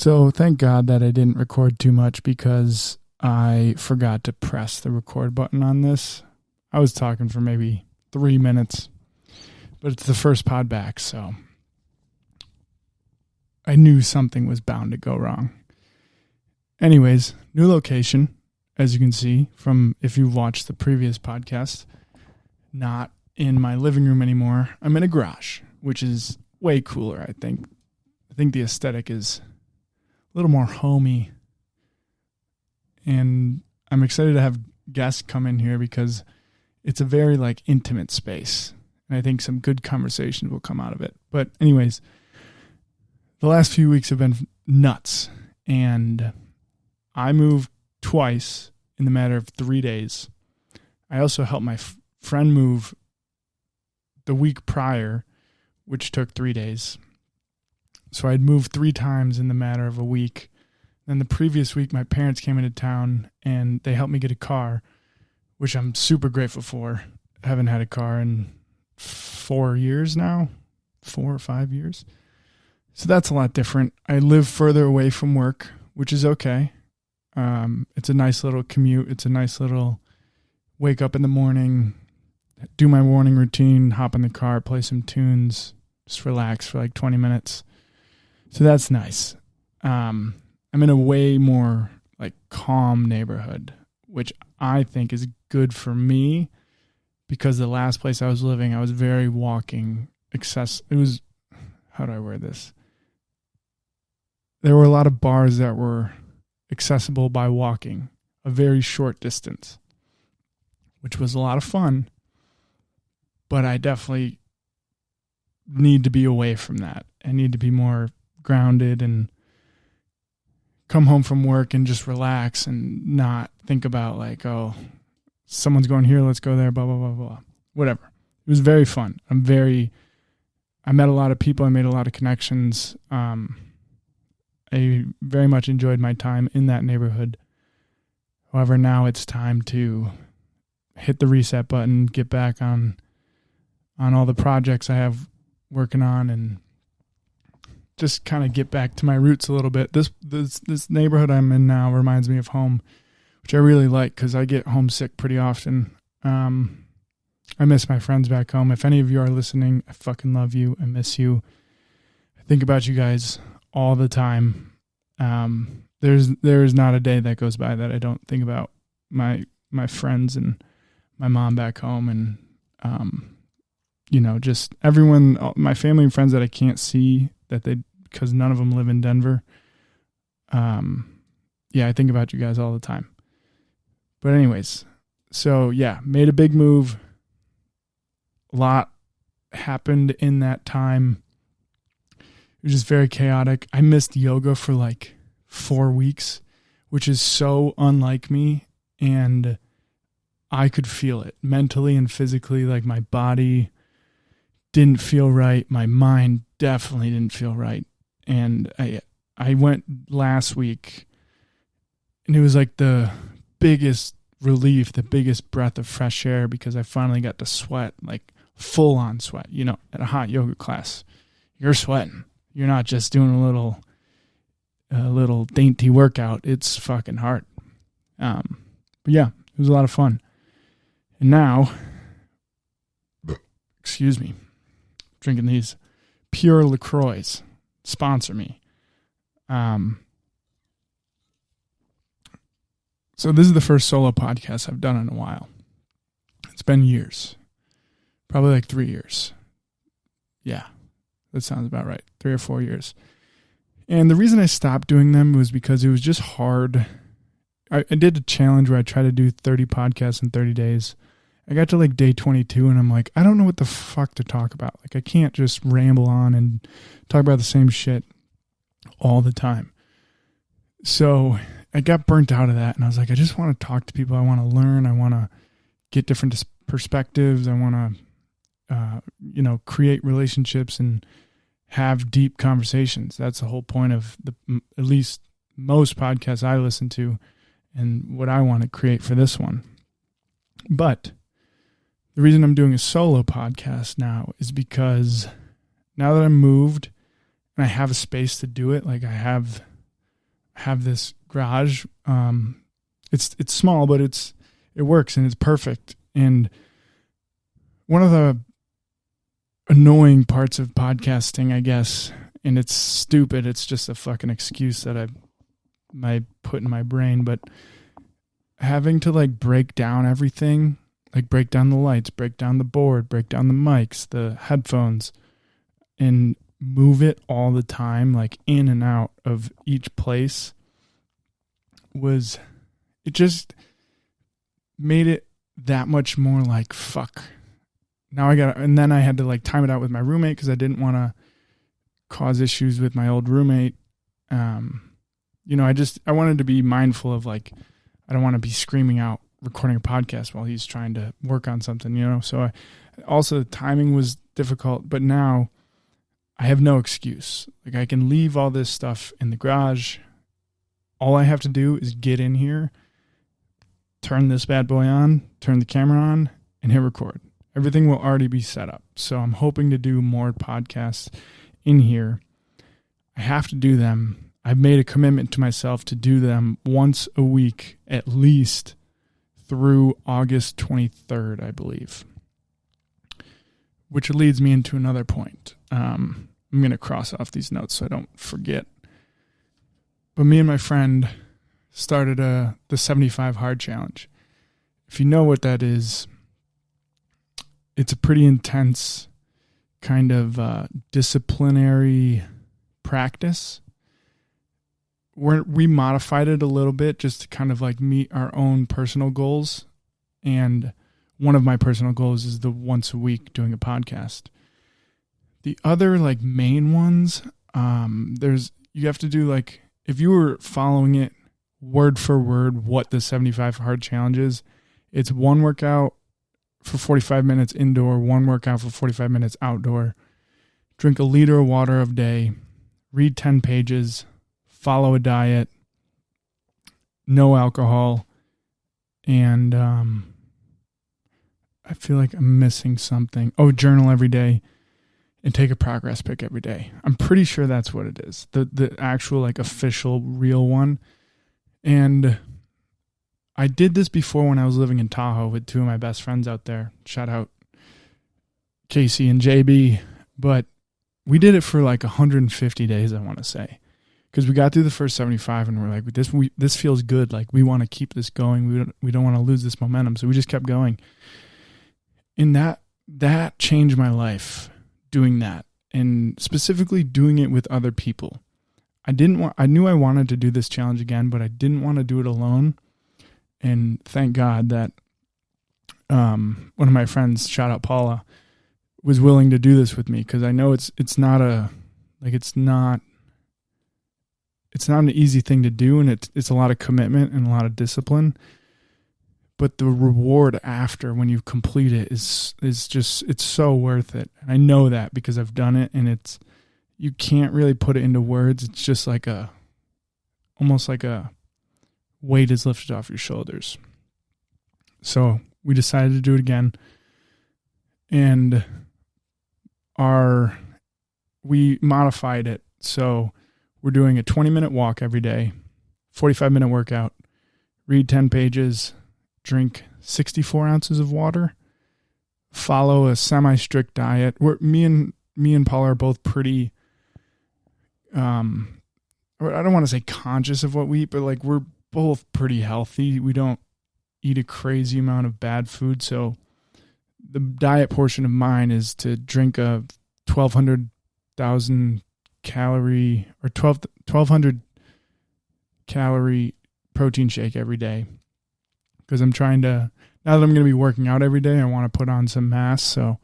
So thank God that I didn't record too much because I forgot to press the record button on this. I was talking for maybe 3 minutes, but it's the first pod back, so I knew something was bound to go wrong. Anyways, new location, as you can see from if you watched the previous podcast. Not in my living room anymore. I'm in a garage, which is way cooler, I think. I think the aesthetic is a little more homey. And I'm excited to have guests come in here because it's a very intimate space. And I think some good conversations will come out of it. But anyways, the last few weeks have been nuts. And I moved twice in the matter of 3 days. I also helped my friend move the week prior, which took 3 days. So I'd moved 3 times in the matter of a week. Then the previous week, my parents came into town and they helped me get a car, which I'm super grateful for. I haven't had a car in 4 years now, 4 or 5 years. So that's a lot different. I live further away from work, which is okay. It's a nice little commute. It's a nice little wake up in the morning, do my morning routine, hop in the car, play some tunes, just relax for 20 minutes. So that's nice. I'm in a way more calm neighborhood, which I think is good for me because the last place I was living, I was very walking It was, how do I word this? There were a lot of bars that were accessible by walking a very short distance, which was a lot of fun, but I definitely need to be away from that. I need to be more grounded and come home from work and just relax and not think about oh, someone's going here, let's go there, blah, blah, blah, blah. Whatever. It was very fun. I met a lot of people. I made a lot of connections. I very much enjoyed my time in that neighborhood. However, now it's time to hit the reset button, get back on all the projects I have working on, and just kind of get back to my roots a little bit. This neighborhood I'm in now reminds me of home, which I really like because I get homesick pretty often. I miss my friends back home. If any of you are listening, I fucking love you. I miss you. I think about you guys all the time. There's not a day that goes by that I don't think about my friends and my mom back home, and just everyone, my family and friends that I can't see because none of them live in Denver. I think about you guys all the time. But anyways, so made a big move. A lot happened in that time. It was just very chaotic. I missed yoga for 4 weeks, which is so unlike me. And I could feel it mentally and physically. My body didn't feel right. My mind definitely didn't feel right. And I went last week, and it was the biggest relief, the biggest breath of fresh air, because I finally got to sweat, full on sweat. At a hot yoga class, you're sweating. You're not just doing a little dainty workout. It's fucking hard. But it was a lot of fun. And now, excuse me, drinking these Pure LaCroix. Sponsor me. So this is the first solo podcast I've done in a while. It's been years. Probably 3 years. Yeah, that sounds about right. 3 or 4 years. And the reason I stopped doing them was because it was just hard. I did a challenge where I tried to do 30 podcasts in 30 days. I got to day 22 and I'm I don't know what the fuck to talk about. I can't just ramble on and talk about the same shit all the time. So I got burnt out of that, and I was I just want to talk to people. I want to learn. I want to get different perspectives. I want to, create relationships and have deep conversations. That's the whole point of at least most podcasts I listen to, and what I want to create for this one. But the reason I'm doing a solo podcast now is because now that I'm moved and I have a space to do it, I have have this garage. It's small, but it works and it's perfect. And one of the annoying parts of podcasting, I guess, and it's stupid, it's just a fucking excuse that I put in my brain, but having to like break down everything, like break down the lights, break down the board, break down the mics, the headphones, and move it all the time, like in and out of each place, it just made it that much more like, fuck. Now and then I had to like time it out with my roommate because I didn't want to cause issues with my old roommate. I wanted to be mindful of like, I don't want to be screaming out recording a podcast while he's trying to work on something, so also the timing was difficult, but now I have no excuse. Like I can leave all this stuff in the garage. All I have to do is get in here, turn this bad boy on, turn the camera on, and hit record. Everything will already be set up. So I'm hoping to do more podcasts in here. I have to do them. I've made a commitment to myself to do them once a week, at least through August 23rd, I believe. Which leads me into another point. I'm going to cross off these notes so I don't forget. But me and my friend started the 75 Hard Challenge. If you know what that is, it's a pretty intense kind of disciplinary practice. We modified it a little bit just to kind of like meet our own personal goals. And one of my personal goals is the once a week doing a podcast. The other like main ones, you have to do like, if you were following it word for word, what the 75 Hard Challenge is, it's one workout for 45 minutes indoor, one workout for 45 minutes outdoor, drink a liter of water a day, read 10 pages, follow a diet, no alcohol, and I feel like I'm missing something. Oh, journal every day and take a progress pic every day. I'm pretty sure that's what it is. The actual like official real one. And I did this before when I was living in Tahoe with two of my best friends out there. Shout out Casey and JB. But we did it for like 150 days, I want to say. Because we got through the first 75 and we're like, this feels good. Like we want to keep this going. We don't want to lose this momentum. So we just kept going. And that changed my life, doing that. And specifically doing it with other people. I knew I wanted to do this challenge again, but I didn't want to do it alone. And thank God that one of my friends, shout out Paula, was willing to do this with me, because I know it's not an easy thing to do, and it's a lot of commitment and a lot of discipline. But the reward after, when you complete it, is just, it's so worth it. And I know that because I've done it, and you can't really put it into words. It's just like almost like a weight is lifted off your shoulders. So we decided to do it again, and we modified it. So we're doing a 20-minute walk every day, 45-minute workout, read 10 pages, drink 64 ounces of water, follow a semi-strict diet. Me and Paul are both pretty, I don't want to say conscious of what we eat, but like we're both pretty healthy. We don't eat a crazy amount of bad food. So the diet portion of mine is to drink a 1,200,000 calorie or 1,200 calorie protein shake every day. Because I'm trying to, now that I'm going to be working out every day, I want to put on some mass. So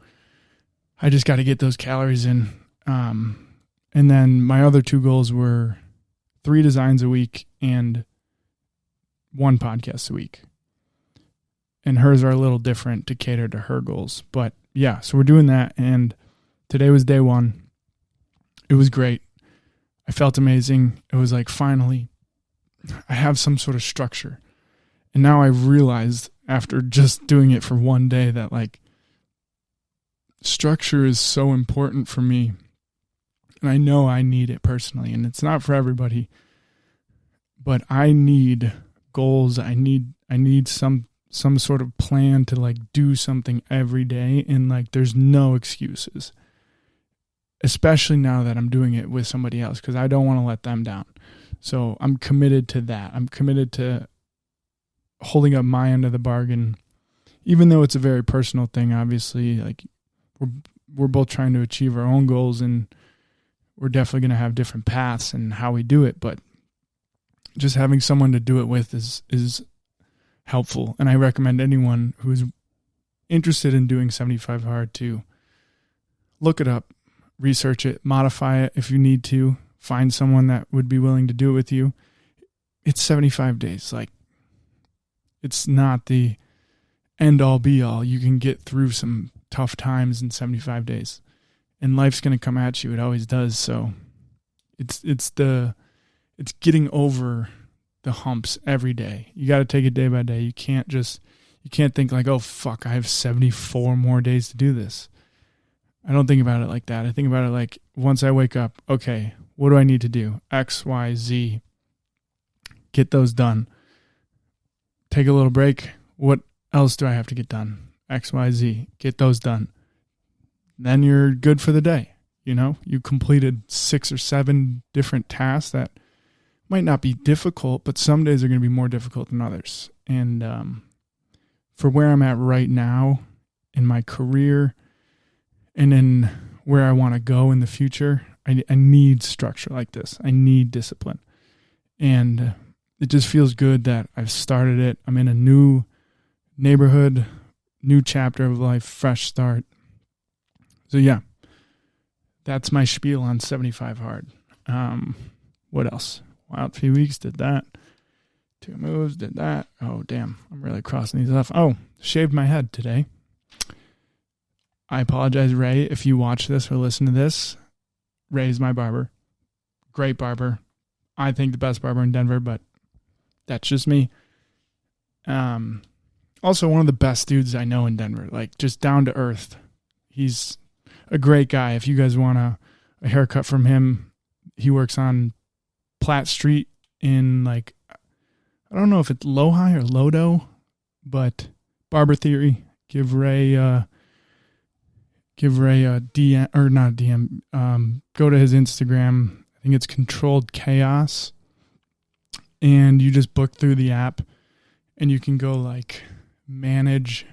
I just got to get those calories in. And then my other two goals were 3 designs a week and 1 podcast a week. And hers are a little different to cater to her goals. But yeah, so we're doing that. And today was day 1. It was great. I felt amazing. It was like, finally, I have some sort of structure. And now I realized after just doing it for one day that like structure is so important for me. And I know I need it personally, and it's not for everybody. but I need goals. I need some sort of plan to like do something every day, and like there's no excuses. Especially now that I'm doing it with somebody else, because I don't want to let them down. So I'm committed to that. I'm committed to holding up my end of the bargain, even though it's a very personal thing. Obviously, like we're both trying to achieve our own goals, and we're definitely going to have different paths and how we do it. But just having someone to do it with is helpful. And I recommend anyone who's interested in doing 75 hard to look it up, research it, modify it if you need to, find someone that would be willing to do it with you. It's 75 days. Like, it's not the end all be all. You can get through some tough times in 75 days, and life's going to come at you. It always does. So it's getting over the humps every day. You got to take it day by day. You can't think like, oh fuck, I have 74 more days to do this. I don't think about it like that. I think about it like, once I wake up, okay, what do I need to do? X, Y, Z. Get those done. Take a little break. What else do I have to get done? X, Y, Z. Get those done. Then you're good for the day. You know, you completed 6 or 7 different tasks that might not be difficult, but some days are going to be more difficult than others. And for where I'm at right now in my career and in where I want to go in the future, I need structure like this. I need discipline. And it just feels good that I've started it. I'm in a new neighborhood, new chapter of life, fresh start. So yeah, that's my spiel on 75 hard. What else? Wild few weeks, did that. 2 moves, did that. Oh, damn. I'm really crossing these off. Oh, shaved my head today. I apologize, Ray, if you watch this or listen to this. Ray's my barber. Great barber. I think the best barber in Denver, but that's just me. Also, one of the best dudes I know in Denver. Like, just down to earth. He's a great guy. If you guys want a haircut from him, he works on Platt Street in, like, I don't know if it's Lohi or Lodo, but Barber Theory. Give Ray a DM, or not a DM. Go to his Instagram. I think it's Controlled Chaos, and you just book through the app, and you can go like manage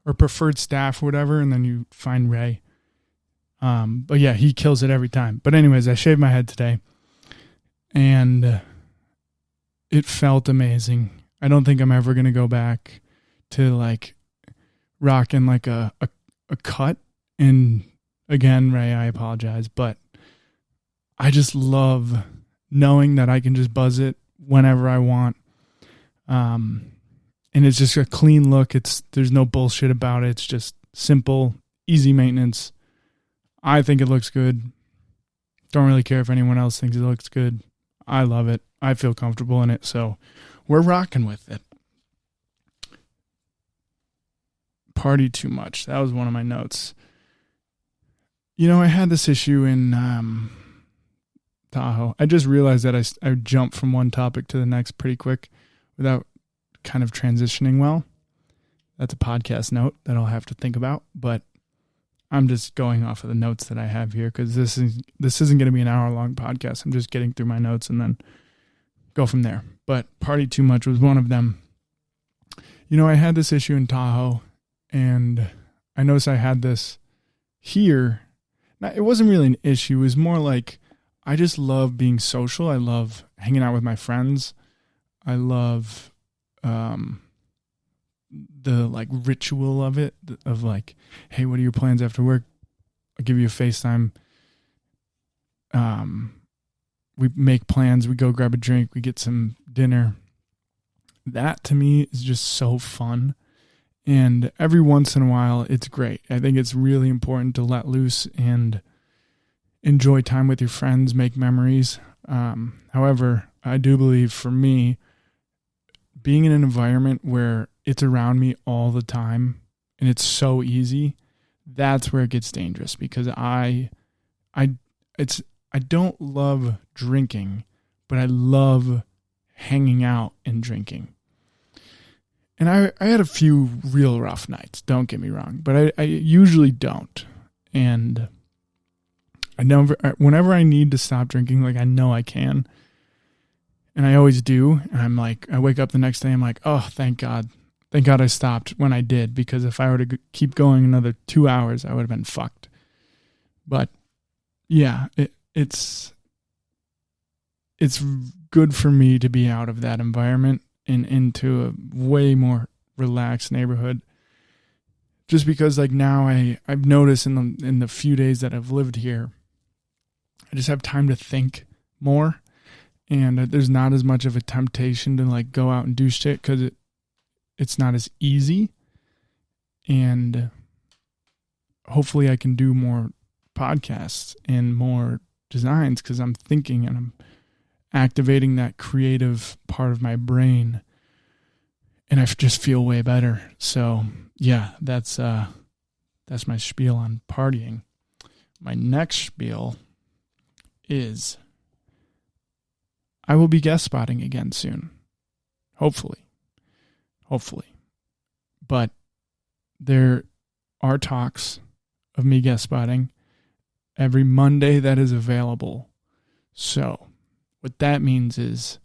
or preferred staff or whatever, and then you find Ray. But yeah, he kills it every time. But anyways, I shaved my head today, and it felt amazing. I don't think I'm ever going to go back to like rocking like a cut. And again, Ray, I apologize, but I just love knowing that I can just buzz it whenever I want. And it's just a clean look. There's no bullshit about it. It's just simple, easy maintenance. I think it looks good. Don't really care if anyone else thinks it looks good. I love it. I feel comfortable in it. So we're rocking with it. Party too much. That was one of my notes. You know, I had this issue in Tahoe. I just realized that I jumped from one topic to the next pretty quick without kind of transitioning well. That's a podcast note that I'll have to think about, but I'm just going off of the notes that I have here because this isn't going to be an hour-long podcast. I'm just getting through my notes and then go from there. But party too much was one of them. You know, I had this issue in Tahoe, and I noticed I had this here. Now, it wasn't really an issue. It was more like I just love being social. I love hanging out with my friends. I love the like ritual of it, of like, hey, what are your plans after work? I'll give you a FaceTime. We make plans. We go grab a drink. We get some dinner. That to me is just so fun. And every once in a while, it's great. I think it's really important to let loose and enjoy time with your friends, make memories. However, I do believe for me, being in an environment where it's around me all the time and it's so easy, that's where it gets dangerous because I don't love drinking, but I love hanging out and drinking. And I had a few real rough nights, don't get me wrong, but I usually don't. And whenever I need to stop drinking, like I know I can, and I always do. And I'm like, I wake up the next day, I'm like, oh, thank God I stopped when I did, because if I were to keep going another 2 hours, I would have been fucked. But yeah, it's good for me to be out of that environment and into a way more relaxed neighborhood. Just because like now I've noticed in the few days that I've lived here, I just have time to think more, and there's not as much of a temptation to like go out and do shit because it's not as easy. And hopefully I can do more podcasts and more designs because I'm thinking and I'm activating that creative part of my brain, and I just feel way better. So yeah, that's my spiel on partying. My next spiel is I will be guest spotting again soon. Hopefully. But there are talks of me guest spotting every Monday that is available. So what that means is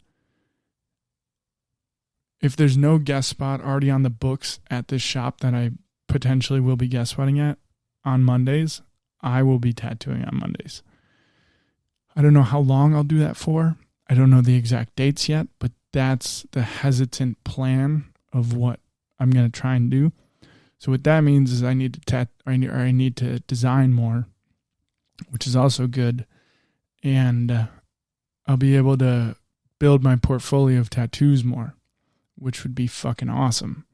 if there's no guest spot already on the books at this shop that I potentially will be guest spotting at on Mondays, I will be tattooing on Mondays. I don't know how long I'll do that for. I don't know the exact dates yet, but that's the hesitant plan of what I'm going to try and do. So what that means is I need to design more, which is also good. And I'll be able to build my portfolio of tattoos more, which would be fucking awesome.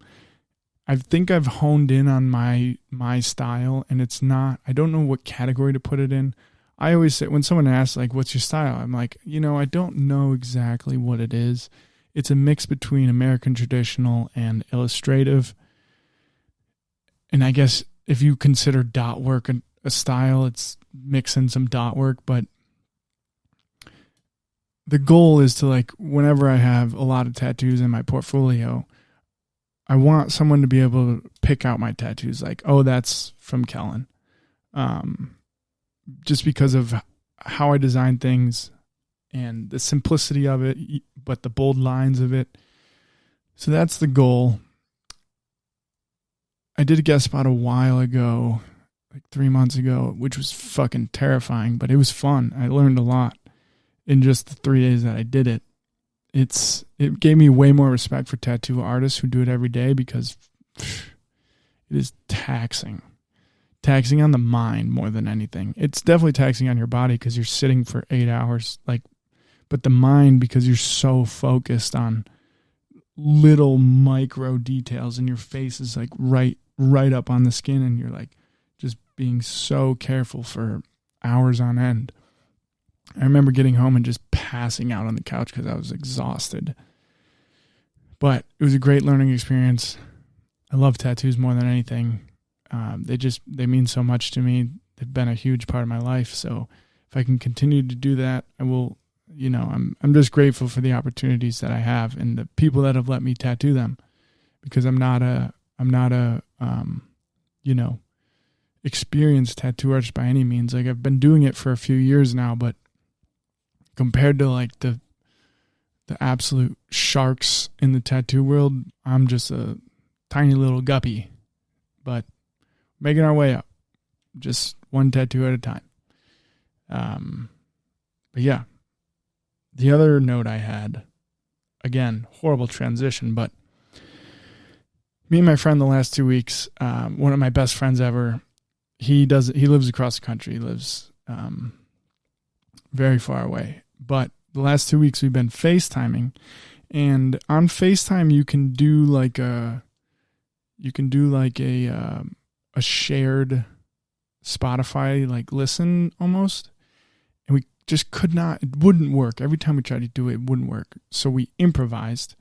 I think I've honed in on my style, and it's not, I don't know what category to put it in. I always say, when someone asks, like, what's your style? I'm like, I don't know exactly what it is. It's a mix between American traditional and illustrative. And I guess if you consider dot work a style, it's mixing some dot work. But the goal is to, like, whenever I have a lot of tattoos in my portfolio, I want someone to be able to pick out my tattoos. Like, oh, that's from Kellen. Just because of how I design things and the simplicity of it, but the bold lines of it. So that's the goal. I did a guest spot a while ago, like 3 months ago, which was fucking terrifying, but it was fun. I learned a lot in just the 3 days that I did it. It gave me way more respect for tattoo artists who do it every day, because it is taxing on the mind more than anything. It's definitely taxing on your body because you're sitting for 8 hours, but the mind, because you're so focused on little micro details, and your face is like right up on the skin, and you're like just being so careful for hours on end. I remember getting home and just passing out on the couch because I was exhausted. But it was a great learning experience. I love tattoos more than anything. They mean so much to me. They've been a huge part of my life. So if I can continue to do that, I will, I'm just grateful for the opportunities that I have and the people that have let me tattoo them, because I'm not a experienced tattoo artist by any means. Like, I've been doing it for a few years now, but compared to like the absolute sharks in the tattoo world, I'm just a tiny little guppy, but making our way up, just one tattoo at a time. But yeah, the other note I had, again, horrible transition, but me and my friend the last 2 weeks, one of my best friends ever, he lives across the country. He lives very far away. But the last 2 weeks we've been FaceTiming, and on FaceTime you can do like a shared Spotify like listen almost. And we just it wouldn't work. Every time we tried to do it, it wouldn't work. So we improvised,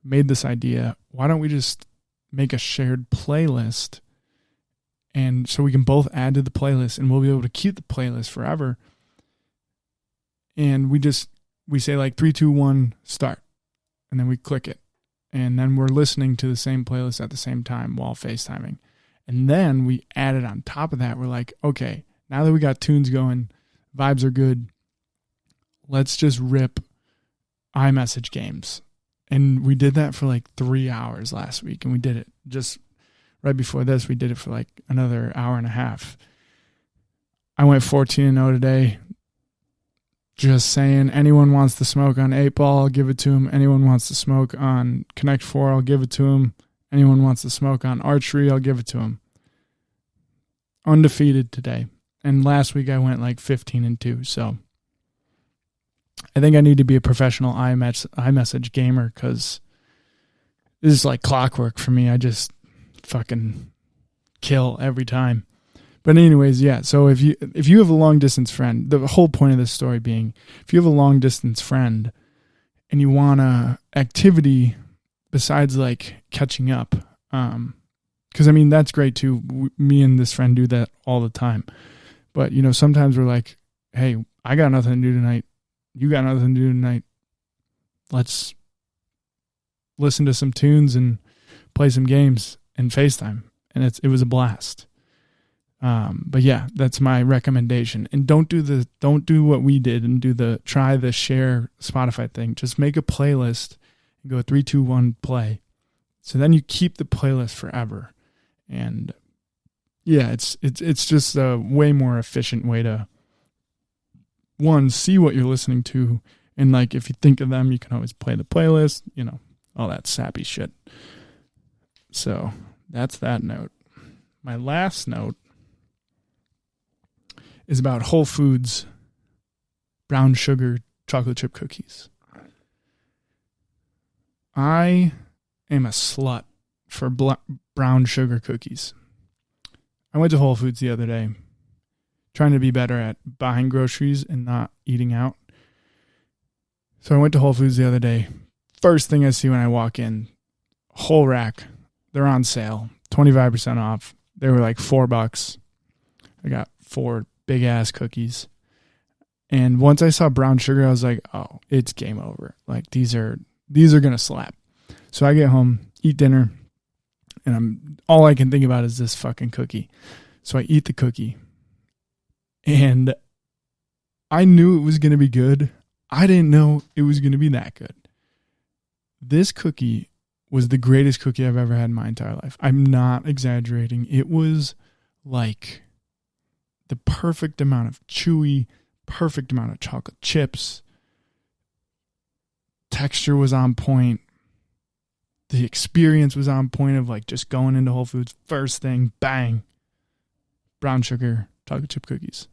made this idea. Why don't we just make a shared playlist? And so we can both add to the playlist, and we'll be able to keep the playlist forever. And we say like 3, 2, 1, start. and then we click it. And then we're listening to the same playlist at the same time while FaceTiming. And then we added on top of that, we're like, okay, now that we got tunes going, vibes are good, let's just rip iMessage games. And we did that for like 3 hours last week. And we did it just right before this. We did it for like another hour and a half. I went 14-0 today. Just saying, anyone wants to smoke on 8-Ball, I'll give it to him. Anyone wants to smoke on Connect 4, I'll give it to him. Anyone wants to smoke on archery, I'll give it to him. Undefeated today. And last week I went like 15-2. So I think I need to be a professional iMessage gamer because this is like clockwork for me. I just fucking kill every time. But anyways, yeah, so if you have a long-distance friend, the whole point of this story being, if you have a long-distance friend and you want a activity besides, like, catching up, because, I mean, that's great, too. Me and this friend do that all the time. But, you know, sometimes we're like, hey, I got nothing to do tonight. You got nothing to do tonight. Let's listen to some tunes and play some games and FaceTime. And it was a blast. But yeah, that's my recommendation. And don't do what we did and try the share Spotify thing. Just make a playlist and go 3, 2, 1, play. So then you keep the playlist forever. And yeah, it's just a way more efficient way to, one, see what you're listening to. And like, if you think of them, you can always play the playlist, you know, all that sappy shit. So that's that note. My last note is about Whole Foods brown sugar chocolate chip cookies. I am a slut for brown sugar cookies. I went to Whole Foods the other day, trying to be better at buying groceries and not eating out. So I went to Whole Foods the other day. First thing I see when I walk in, whole rack. They're on sale, 25% off. They were like $4. I got 4 big ass cookies. And once I saw brown sugar, I was like, oh, it's game over. Like these are going to slap. So I get home, eat dinner, and all I can think about is this fucking cookie. So I eat the cookie. And I knew it was going to be good. I didn't know it was going to be that good. This cookie was the greatest cookie I've ever had in my entire life. I'm not exaggerating. It was like the perfect amount of chewy, perfect amount of chocolate chips. Texture was on point. The experience was on point of like just going into Whole Foods, first thing, bang, brown sugar chocolate chip cookies.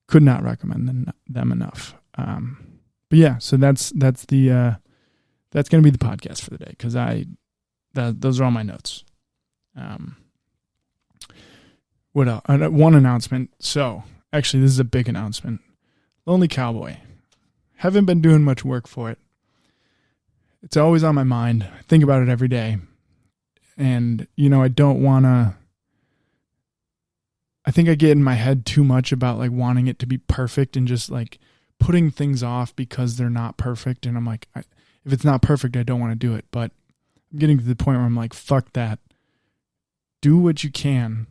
Could not recommend them enough. But yeah, so that's going to be the podcast for the day because those are all my notes. What else? One announcement. So actually, this is a big announcement. Lonely Cowboy. Haven't been doing much work for it. It's always on my mind. I think about it every day. And, you know, I don't want to... I think I get in my head too much about, like, wanting it to be perfect and just, like, putting things off because they're not perfect. And I'm like, if it's not perfect, I don't want to do it. But I'm getting to the point where I'm like, fuck that. Do what you can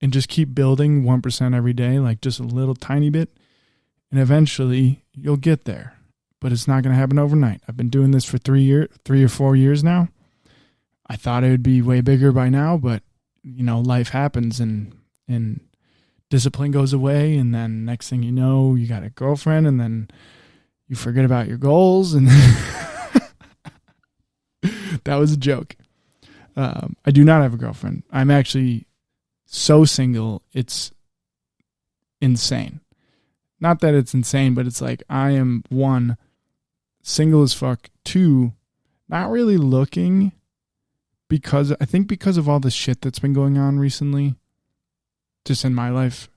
and just keep building 1% every day, like just a little tiny bit. And eventually you'll get there. But it's not going to happen overnight. I've been doing this for 3 or 4 years now. I thought it would be way bigger by now, but you know, life happens and discipline goes away, and then next thing you know, you got a girlfriend, and then you forget about your goals, and that was a joke. I do not have a girlfriend. I'm actually so single, it's insane. Not that it's insane, but it's like I am, 1, single as fuck, 2, not really looking because of all the shit that's been going on recently, just in my life.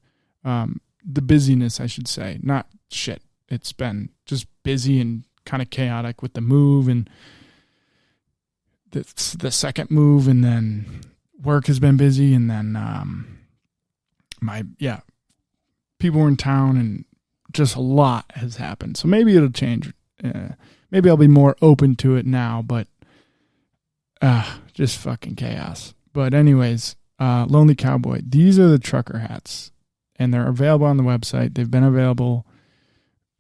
The busyness, I should say, not shit. It's been just busy and kind of chaotic with the move and the second move, and then work has been busy, and then people were in town, and just a lot has happened. So maybe it'll change maybe I'll be more open to it now, but just fucking chaos. But anyways, Lonely Cowboy. These are the trucker hats, and they're available on the website. They've been available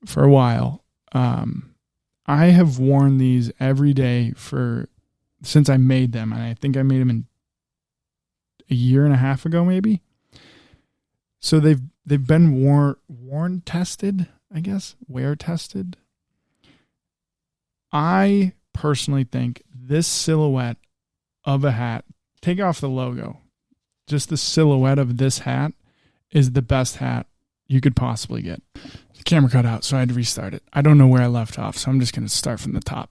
for a while. I have worn these every day since I made them, and I think I made them in a year and a half ago, maybe. So they've been worn tested, I guess, wear tested. I personally think this silhouette of a hat, take off the logo, just the silhouette of this hat is the best hat you could possibly get. The camera cut out, so I had to restart it. I don't know where I left off, so I'm just going to start from the top.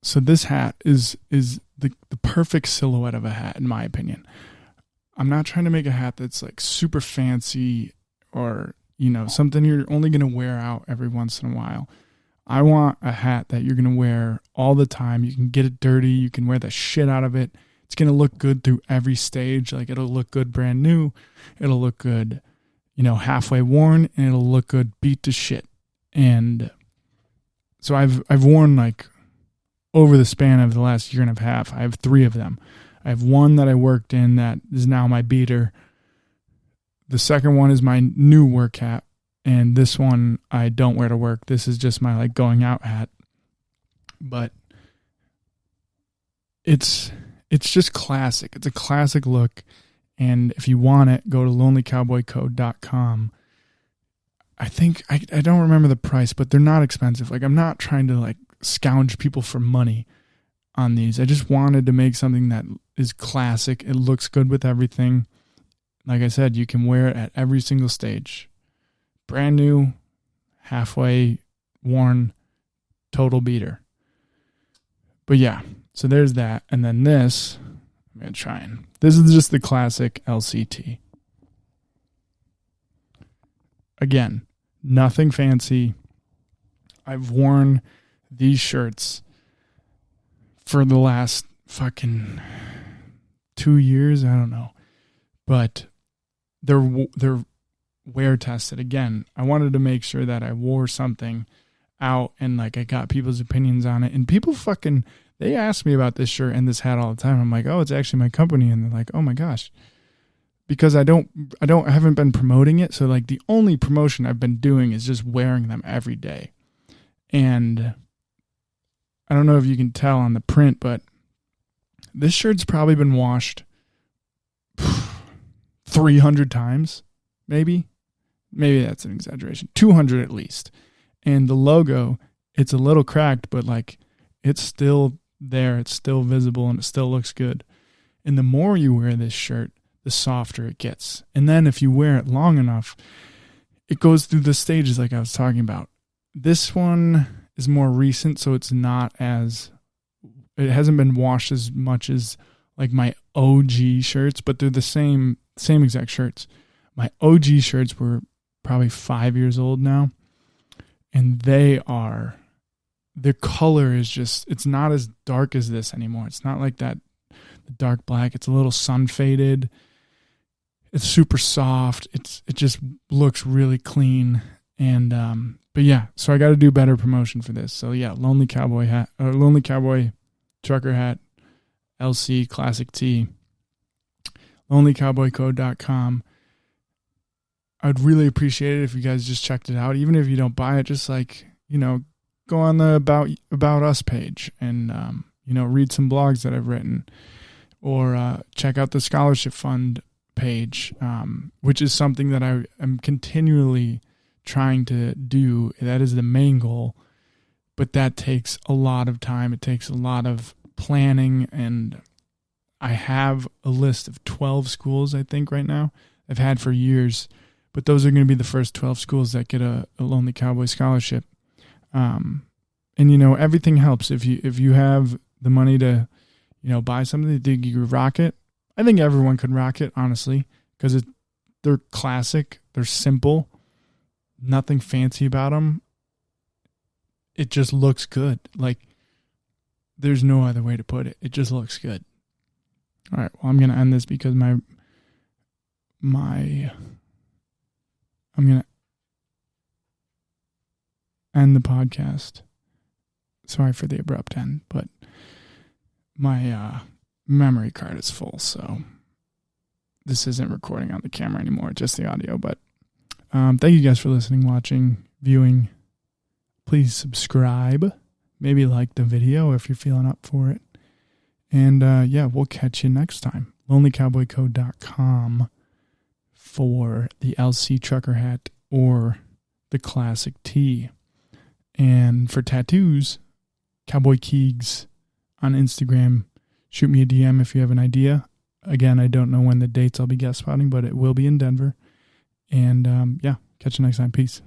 So this hat is the perfect silhouette of a hat, in my opinion. I'm not trying to make a hat that's like super fancy or, something you're only going to wear out every once in a while. I want a hat that you're going to wear all the time. You can get it dirty. You can wear the shit out of it. It's going to look good through every stage. Like, it'll look good brand new. It'll look good, halfway worn, and it'll look good beat to shit. And so I've worn, like, over the span of the last year and a half, I have 3 of them. I have one that I worked in that is now my beater. The second one is my new work hat. And this one I don't wear to work. This is just my, like, going out hat. But it's just classic. It's a classic look. And if you want it, go to lonelycowboycode.com. I think, I don't remember the price, but they're not expensive. Like, I'm not trying to, like, scourge people for money on these. I just wanted to make something that is classic. It looks good with everything. Like I said, you can wear it at every single stage. Brand new, halfway worn, total beater. But yeah, so there's that. And then this, I'm going to try and, this is just the classic LCT. Again, nothing fancy. I've worn these shirts for the last fucking 2 years. I don't know. But they're wear tested. Again, I wanted to make sure that I wore something out and, like, I got people's opinions on it. And people they ask me about this shirt and this hat all the time. I'm like, oh, it's actually my company. And they're like, oh my gosh. Because I haven't been promoting it. So, like, the only promotion I've been doing is just wearing them every day. And I don't know if you can tell on the print, but this shirt's probably been washed 300 times, maybe. Maybe that's an exaggeration. 200 at least. And the logo, it's a little cracked, but, like, it's still there. It's still visible, and it still looks good. And the more you wear this shirt, the softer it gets. And then if you wear it long enough, it goes through the stages like I was talking about. This one is more recent, so it hasn't been washed as much as, like, my OG shirts, but they're the same exact shirts. My OG shirts were probably 5 years old now, and the color is just, it's not as dark as this anymore. It's not like that, the dark black. It's a little sun faded. It's super soft. It just looks really clean. And but yeah, so I got to do better promotion for this. So yeah, Lonely Cowboy hat, or Lonely Cowboy trucker hat, LC classic tee, lonelycowboycode.com. I'd really appreciate it if you guys just checked it out. Even if you don't buy it, just, like, go on the about us page and, read some blogs that I've written, or check out the scholarship fund page, which is something that I am continually trying to do. That is the main goal, but that takes a lot of time. It takes a lot of planning, and I have a list of 12 schools, I think, right now. I've had for years, but those are going to be the first 12 schools that get a Lonely Cowboy scholarship. And, everything helps. If you have the money to, buy something, you think you could rock it. I think everyone could rock it, honestly, because they're classic. They're simple. Nothing fancy about them. It just looks good. Like, there's no other way to put it. It just looks good. All right. Well, I'm going to end this because I'm going to end the podcast. Sorry for the abrupt end, but my memory card is full, so this isn't recording on the camera anymore, just the audio. But thank you guys for listening, watching, viewing. Please subscribe. Maybe like the video if you're feeling up for it. And we'll catch you next time. LonelyCowboyCode.com for the LC trucker hat or the classic tee. And for tattoos, Cowboy Keegs on Instagram. Shoot me a DM if you have an idea. Again, I don't know when the dates I'll be guest spotting, but it will be in Denver. And catch you next time. Peace.